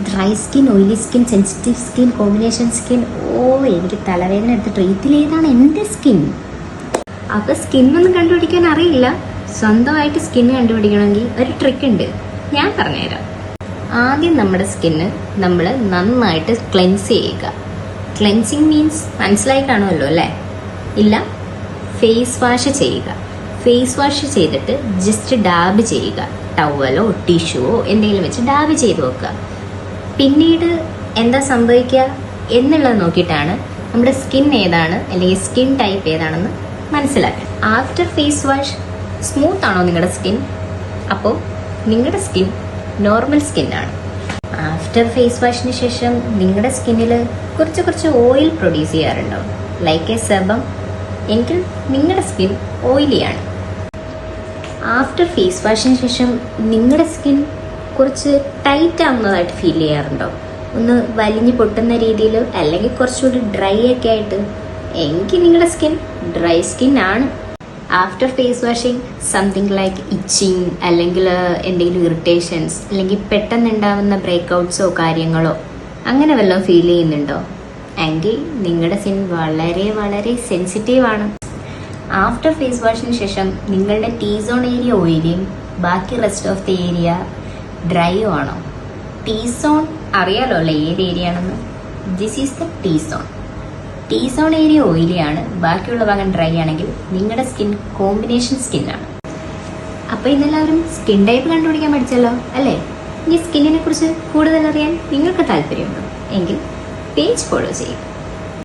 Dry skin, oily skin, sensitive skin, combination skin. എനിക്ക് തലവേദന എടുത്തിട്ട് ഇതിലേതാണ് എൻ്റെ സ്കിൻ? അപ്പോൾ സ്കിന്നൊന്നും കണ്ടുപിടിക്കാൻ അറിയില്ല. സ്വന്തമായിട്ട് സ്കിൻ കണ്ടുപിടിക്കണമെങ്കിൽ ഒരു ട്രിക്ക് ഉണ്ട്, ഞാൻ പറഞ്ഞുതരാം. ആദ്യം നമ്മുടെ സ്കിന്ന് നമ്മൾ നന്നായിട്ട് ക്ലെൻസ് ചെയ്യുക. ക്ലെൻസിങ് മീൻസ് മനസ്സിലായി കാണുമല്ലോ അല്ലേ? ഇല്ല, ഫേസ് വാഷ് ചെയ്യുക. ഫേസ് വാഷ് ചെയ്തിട്ട് ജസ്റ്റ് ഡാബ് ചെയ്യുക. ടവലോ ടിഷ്യൂവോ എന്തെങ്കിലും വെച്ച് ഡാബ് ചെയ്ത് വെക്കുക. പിന്നീട് എന്താ സംഭവിക്കുക എന്നുള്ളത് നോക്കിയിട്ടാണ് നമ്മുടെ സ്കിൻ ഏതാണ് അല്ലെങ്കിൽ സ്കിൻ ടൈപ്പ് ഏതാണെന്ന് മനസ്സിലാക്കുക. ആഫ്റ്റർ ഫേസ് വാഷ് സ്മൂത്ത് ആണോ നിങ്ങളുടെ സ്കിൻ? അപ്പോൾ നിങ്ങളുടെ സ്കിൻ നോർമൽ സ്കിന്നാണ്. ആഫ്റ്റർ ഫേസ് വാഷിന് ശേഷം നിങ്ങളുടെ സ്കിന്നിൽ കുറച്ച് ഓയിൽ പ്രൊഡ്യൂസ് ചെയ്യാറുണ്ടോ? ലൈക്ക് എ സെബം, എങ്കിൽ നിങ്ങളുടെ സ്കിൻ ഓയിലിയാണ്. ആഫ്റ്റർ ഫേസ് വാഷിന് ശേഷം നിങ്ങളുടെ സ്കിൻ കുറച്ച് ടൈറ്റ് ആവുന്നതായിട്ട് ഫീൽ ചെയ്യാറുണ്ടോ? ഒന്ന് വലിഞ്ഞു പൊട്ടുന്ന രീതിയിൽ, അല്ലെങ്കിൽ കുറച്ചുകൂടി ഡ്രൈ ഒക്കെ ആയിട്ട്, എങ്കിൽ നിങ്ങളുടെ സ്കിൻ ഡ്രൈ സ്കിൻ ആണ്. After face washing something like itching, അല്ലെങ്കിൽ എന്തെങ്കിലും ഇറിറ്റേഷൻസ്, അല്ലെങ്കിൽ പെട്ടെന്ന് ഉണ്ടാവുന്ന ബ്രേക്ക്ഔട്ട്സോ കാര്യങ്ങളോ അങ്ങനെ വല്ലതും ഫീൽ ചെയ്യുന്നുണ്ടോ? എങ്കിൽ നിങ്ങളുടെ സ്കിൻ വളരെ സെൻസിറ്റീവ് ആണ്. ആഫ്റ്റർ ഫേസ് വാഷിന് ശേഷം നിങ്ങളുടെ ടീ സോൺ ഏരിയ ഓയിലിയും ബാക്കി റെസ്റ്റ് ഓഫ് ദി ഏരിയ ഡ്രൈയോ ആണോ? ടീ സോൺ അറിയാലോ അല്ലേ ഏത് ഏരിയ ആണെന്ന്? This is the T zone. T zone area ഓയിലിയാണ്, ബാക്കിയുള്ള ഭാഗം ഡ്രൈ ആണെങ്കിൽ നിങ്ങളുടെ സ്കിൻ കോമ്പിനേഷൻ സ്കിന്നാണ്. അപ്പോൾ ഇന്നെല്ലാവരും സ്കിൻ ടൈപ്പ് കണ്ടുപിടിക്കാൻ പഠിച്ചല്ലോ അല്ലേ? ഈ സ്കിന്നിനെ കുറിച്ച് കൂടുതൽ അറിയാൻ നിങ്ങൾക്ക് താല്പര്യമുണ്ടോ? എങ്കിൽ പേജ് ഫോളോ ചെയ്യും.